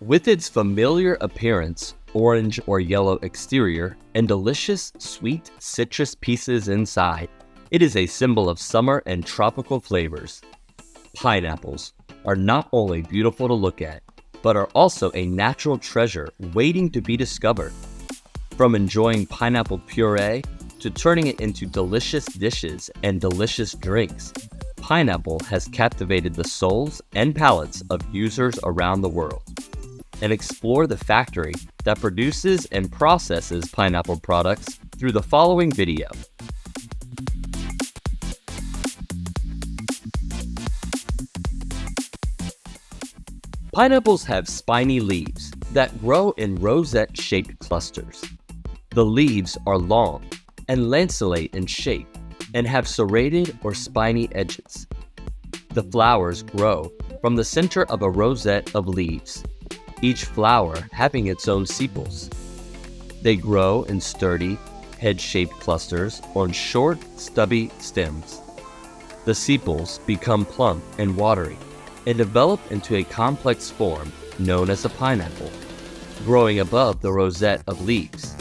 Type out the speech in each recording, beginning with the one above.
With its familiar appearance, orange or yellow exterior, and delicious, sweet citrus pieces inside, it is a symbol of summer and tropical flavors. Pineapples are not only beautiful to look at, but are also a natural treasure waiting to be discovered. From enjoying pineapple puree to turning it into delicious dishes and delicious drinks, pineapple has captivated the souls and palates of users around the world. And explore the factory that produces and processes pineapple products through the following video. Pineapples have spiny leaves that grow in rosette-shaped clusters. The leaves are long and lanceolate in shape and have serrated or spiny edges. The flowers grow from the center of a rosette of leaves, each flower having its own sepals. They grow in sturdy, head-shaped clusters on short, stubby stems. The sepals become plump and watery and develop into a complex form known as a pineapple, growing above the rosette of leaves.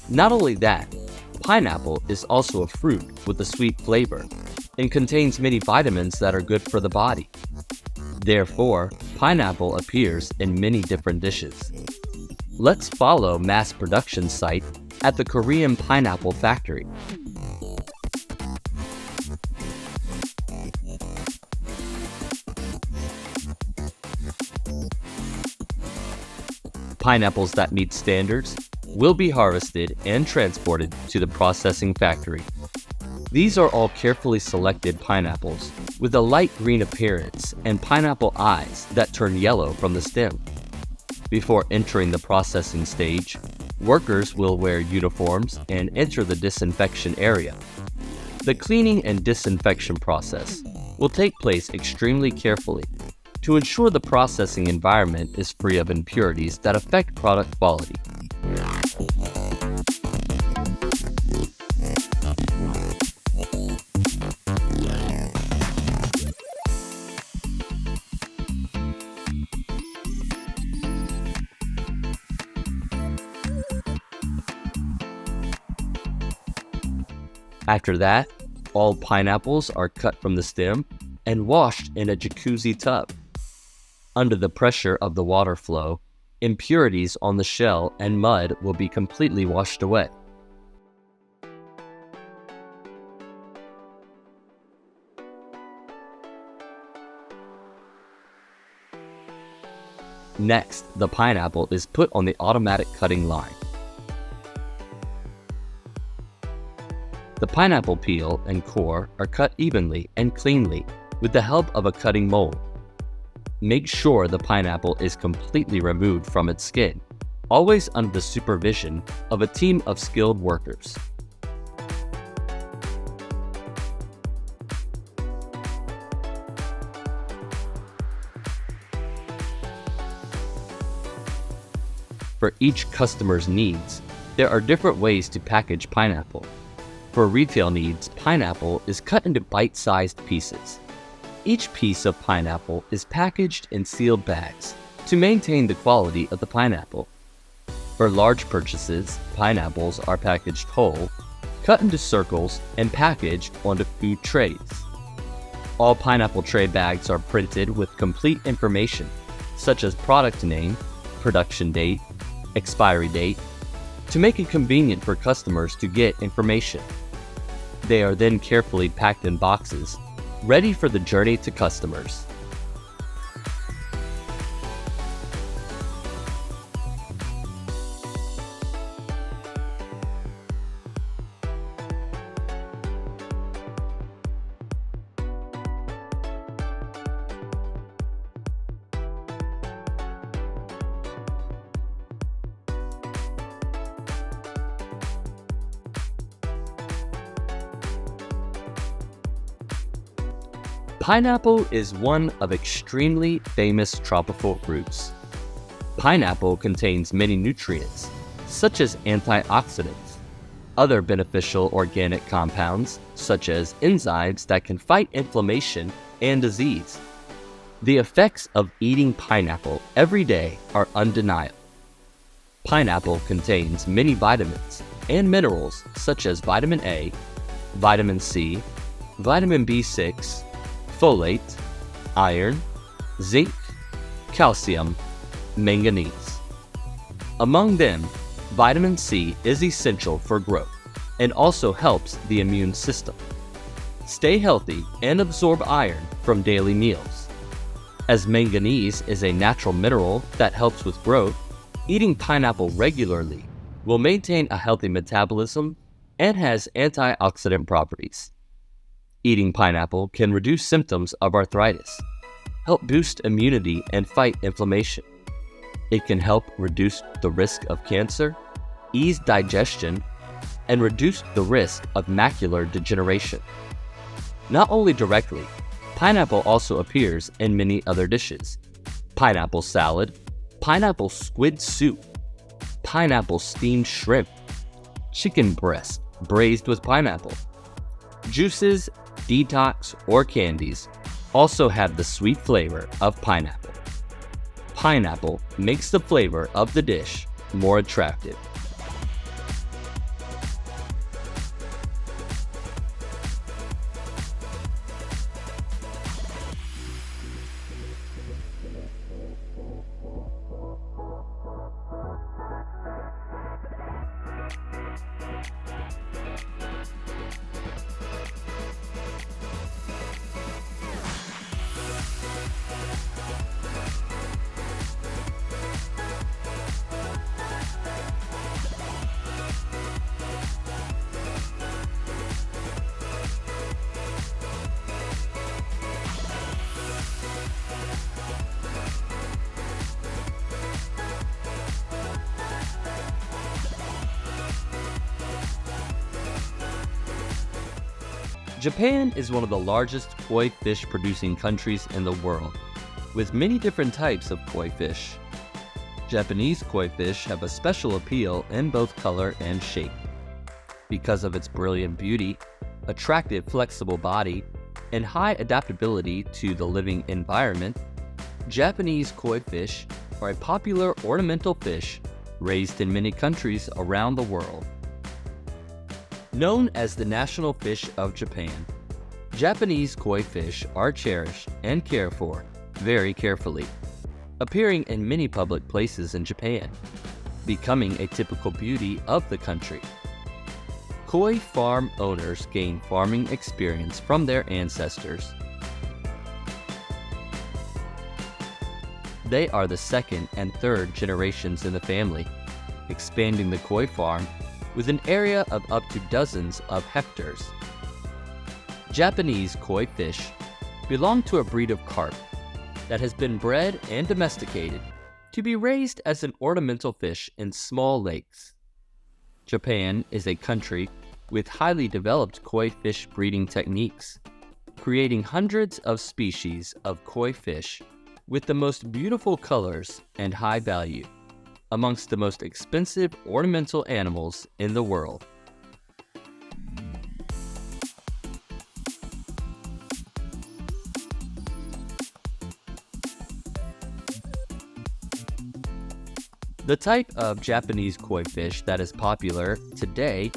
Not only that, pineapple is also a fruit with a sweet flavor and contains many vitamins that are good for the body. Therefore, pineapple appears in many different dishes. Let's follow mass production site at the Korean pineapple factory. Pineapples that meet standards will be harvested and transported to the processing factory. These are all carefully selected pineapples with a light green appearance and pineapple eyes that turn yellow from the stem. Before entering the processing stage, workers will wear uniforms and enter the disinfection area. The cleaning and disinfection process will take place extremely carefully to ensure the processing environment is free of impurities that affect product quality. After that, all pineapples are cut from the stem and washed in a jacuzzi tub. Under the pressure of the water flow, impurities on the shell and mud will be completely washed away. Next, the pineapple is put on the automatic cutting line. The pineapple peel and core are cut evenly and cleanly with the help of a cutting mold. Make sure the pineapple is completely removed from its skin, always under the supervision of a team of skilled workers. For each customer's needs, there are different ways to package pineapple. For retail needs, pineapple is cut into bite-sized pieces. Each piece of pineapple is packaged in sealed bags to maintain the quality of the pineapple. For large purchases, pineapples are packaged whole, cut into circles, and packaged onto food trays. All pineapple tray bags are printed with complete information, such as product name, production date, expiry date, to make it convenient for customers to get information. They are then carefully packed in boxes, ready for the journey to customers. Pineapple is one of extremely famous tropical fruits. Pineapple contains many nutrients, such as antioxidants, other beneficial organic compounds, such as enzymes that can fight inflammation and disease. The effects of eating pineapple every day are undeniable. Pineapple contains many vitamins and minerals such as vitamin A, vitamin C, vitamin B6, folate, iron, zinc, calcium, manganese. Among them, vitamin C is essential for growth and also helps the immune system. Stay healthy and absorb iron from daily meals. As manganese is a natural mineral that helps with growth, eating pineapple regularly will maintain a healthy metabolism and has antioxidant properties. Eating pineapple can reduce symptoms of arthritis, help boost immunity and fight inflammation. It can help reduce the risk of cancer, ease digestion, and reduce the risk of macular degeneration. Not only directly, pineapple also appears in many other dishes. Pineapple salad, pineapple squid soup, pineapple steamed shrimp, chicken breast braised with pineapple. Juices, detox, or candies also have the sweet flavor of pineapple. Pineapple makes the flavor of the dish more attractive. Japan is one of the largest koi fish producing countries in the world, with many different types of koi fish. Japanese koi fish have a special appeal in both color and shape. Because of its brilliant beauty, attractive flexible body, and high adaptability to the living environment, Japanese koi fish are a popular ornamental fish raised in many countries around the world. Known as the national fish of Japan, Japanese koi fish are cherished and cared for very carefully, appearing in many public places in Japan, becoming a typical beauty of the country. Koi farm owners gain farming experience from their ancestors. They are the second and third generations in the family, expanding the koi farm with an area of up to dozens of hectares. Japanese koi fish belong to a breed of carp that has been bred and domesticated to be raised as an ornamental fish in small lakes. Japan is a country with highly developed koi fish breeding techniques, creating hundreds of species of koi fish with the most beautiful colors and high value, amongst the most expensive ornamental animals in the world. The type of Japanese koi fish that is popular today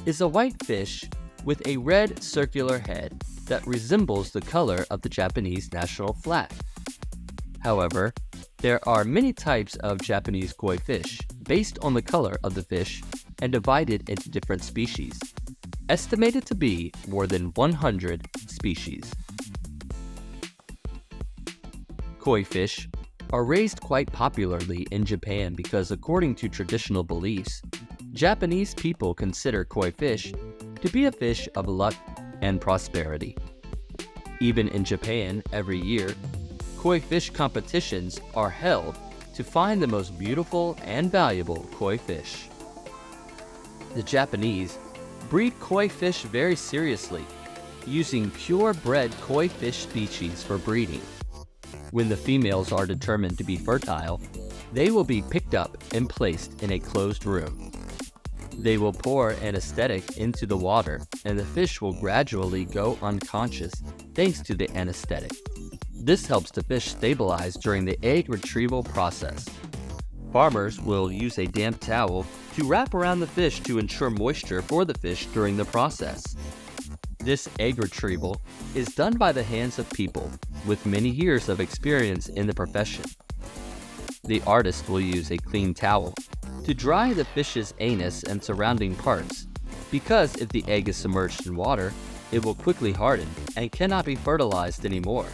is a white fish with a red circular head that resembles the color of the Japanese national flag. However, there are many types of Japanese koi fish based on the color of the fish and divided into different species, estimated to be more than 100 species. Koi fish are raised quite popularly in Japan because, according to traditional beliefs, Japanese people consider koi fish to be a fish of luck and prosperity. Even in Japan, every year, koi fish competitions are held to find the most beautiful and valuable koi fish. The Japanese breed koi fish very seriously, using purebred koi fish species for breeding. When the females are determined to be fertile, they will be picked up and placed in a closed room. They will pour anesthetic into the water, and the fish will gradually go unconscious thanks to the anesthetic. This helps the fish stabilize during the egg retrieval process. Farmers will use a damp towel to wrap around the fish to ensure moisture for the fish during the process. This egg retrieval is done by the hands of people with many years of experience in the profession. The artist will use a clean towel to dry the fish's anus and surrounding parts, because if the egg is submerged in water, it will quickly harden and cannot be fertilized anymore.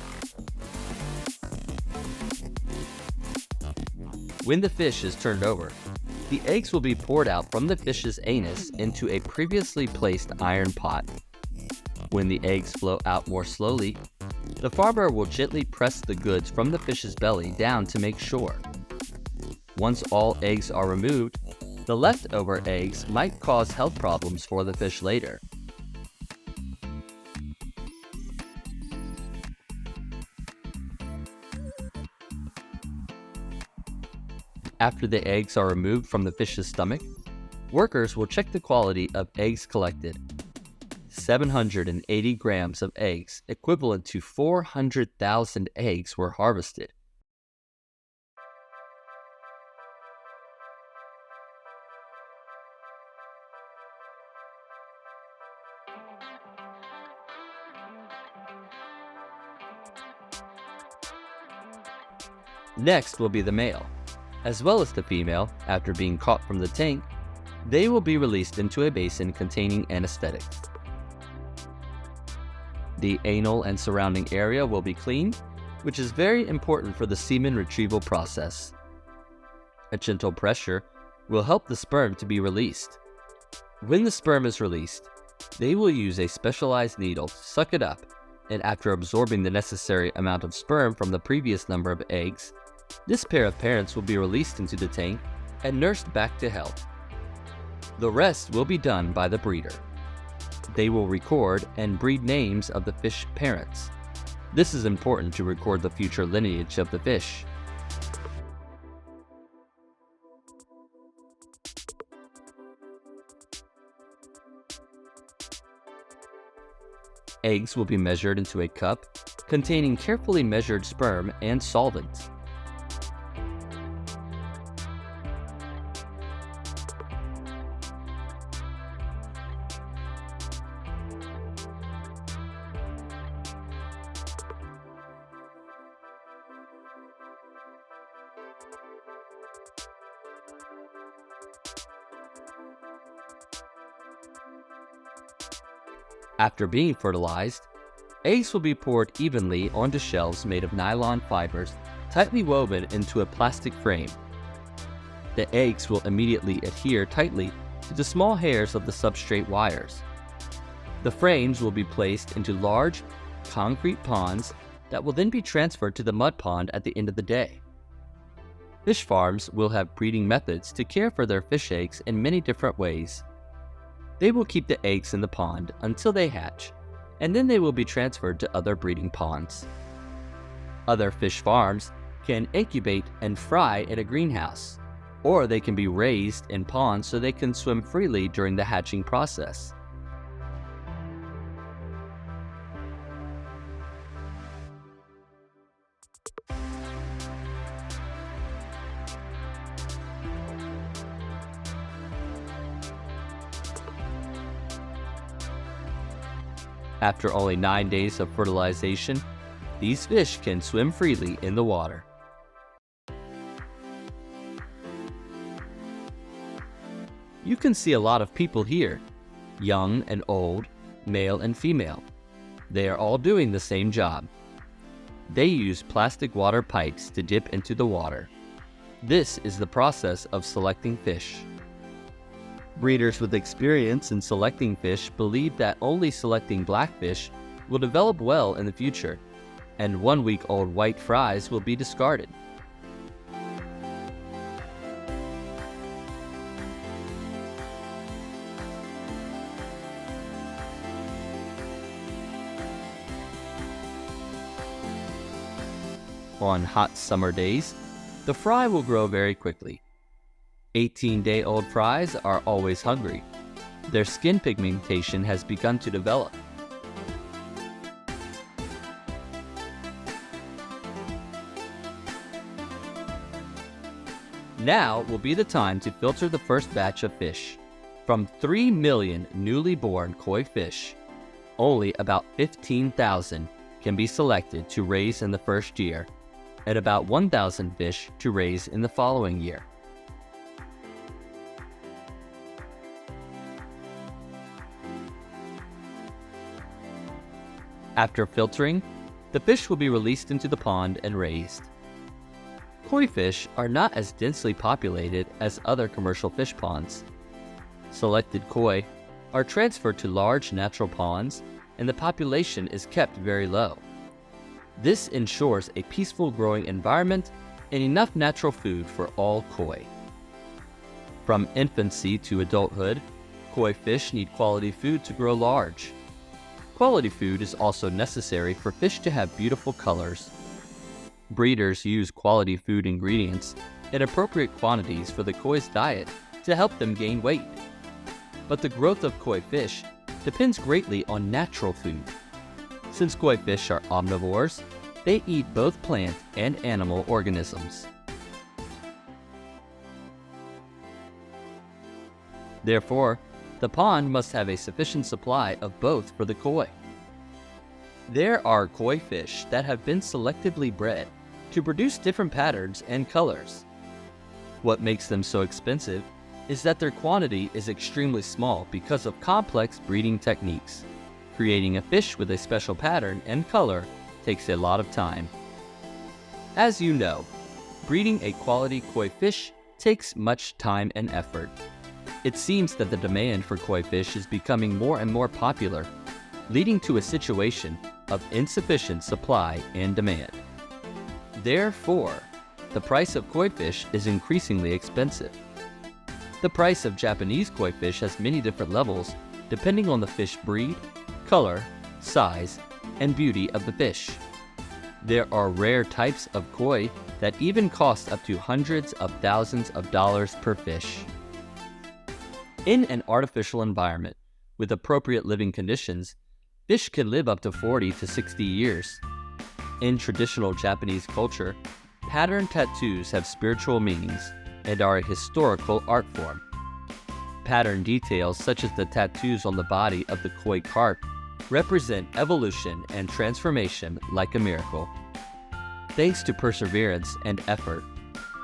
When the fish is turned over, the eggs will be poured out from the fish's anus into a previously placed iron pot. When the eggs flow out more slowly, the farmer will gently press the goods from the fish's belly down to make sure. Once all eggs are removed, the leftover eggs might cause health problems for the fish later. After the eggs are removed from the fish's stomach, workers will check the quality of eggs collected. 780 grams of eggs, equivalent to 400,000 eggs, were harvested. Next will be the male. As well as the female, after being caught from the tank, they will be released into a basin containing anesthetics. The anal and surrounding area will be cleaned, which is very important for the semen retrieval process. A gentle pressure will help the sperm to be released. When the sperm is released, they will use a specialized needle to suck it up, and after absorbing the necessary amount of sperm from the previous number of eggs, this pair of parents will be released into the tank and nursed back to health. The rest will be done by the breeder. They will record and breed names of the fish parents. This is important to record the future lineage of the fish. Eggs will be measured into a cup containing carefully measured sperm and solvent. After being fertilized, eggs will be poured evenly onto shelves made of nylon fibers tightly woven into a plastic frame. The eggs will immediately adhere tightly to the small hairs of the substrate wires. The frames will be placed into large, concrete ponds that will then be transferred to the mud pond at the end of the day. Fish farms will have breeding methods to care for their fish eggs in many different ways. They will keep the eggs in the pond until they hatch, and then they will be transferred to other breeding ponds. Other fish farms can incubate and fry in a greenhouse, or they can be raised in ponds so they can swim freely during the hatching process. After only 9 days of fertilization, these fish can swim freely in the water. You can see a lot of people here, young and old, male and female. They are all doing the same job. They use plastic water pipes to dip into the water. This is the process of selecting fish. Breeders with experience in selecting fish believe that only selecting blackfish will develop well in the future, and 1-week-old white fries will be discarded. On hot summer days, the fry will grow very quickly. 18-day-old fries are always hungry. Their skin pigmentation has begun to develop. Now will be the time to filter the first batch of fish. From 3 million newly born koi fish, only about 15,000 can be selected to raise in the first year, and about 1,000 fish to raise in the following year. After filtering, the fish will be released into the pond and raised. Koi fish are not as densely populated as other commercial fish ponds. Selected koi are transferred to large natural ponds, and the population is kept very low. This ensures a peaceful growing environment and enough natural food for all koi. From infancy to adulthood, koi fish need quality food to grow large. Quality food is also necessary for fish to have beautiful colors. Breeders use quality food ingredients in appropriate quantities for the koi's diet to help them gain weight. But the growth of koi fish depends greatly on natural food. Since koi fish are omnivores, they eat both plant and animal organisms. Therefore, the pond must have a sufficient supply of both for the koi. There are koi fish that have been selectively bred to produce different patterns and colors. What makes them so expensive is that their quantity is extremely small because of complex breeding techniques. Creating a fish with a special pattern and color takes a lot of time. As you know, breeding a quality koi fish takes much time and effort. It seems that the demand for koi fish is becoming more and more popular, leading to a situation of insufficient supply and demand. Therefore, the price of koi fish is increasingly expensive. The price of Japanese koi fish has many different levels depending on the fish breed, color, size, and beauty of the fish. There are rare types of koi that even cost up to hundreds of thousands of dollars per fish. In an artificial environment with appropriate living conditions, fish can live up to 40 to 60 years. In traditional Japanese culture, pattern tattoos have spiritual meanings and are a historical art form. Pattern details such as the tattoos on the body of the koi carp represent evolution and transformation like a miracle. Thanks to perseverance and effort,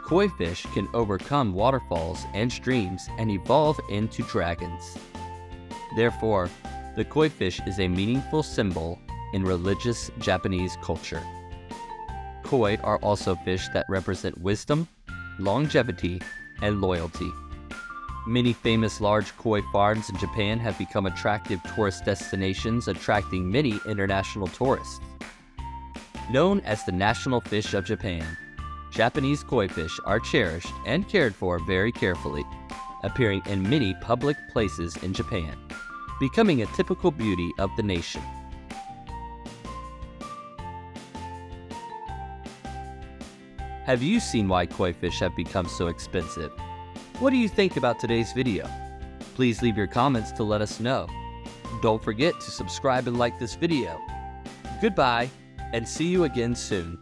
koi fish can overcome waterfalls and streams and evolve into dragons. Therefore, the koi fish is a meaningful symbol in religious Japanese culture. Koi are also fish that represent wisdom, longevity, and loyalty. Many famous large koi farms in Japan have become attractive tourist destinations, attracting many international tourists. Known as the national fish of Japan, Japanese koi fish are cherished and cared for very carefully, appearing in many public places in Japan, becoming a typical beauty of the nation. Have you seen why koi fish have become so expensive? What do you think about today's video? Please leave your comments to let us know. Don't forget to subscribe and like this video. Goodbye, and see you again soon.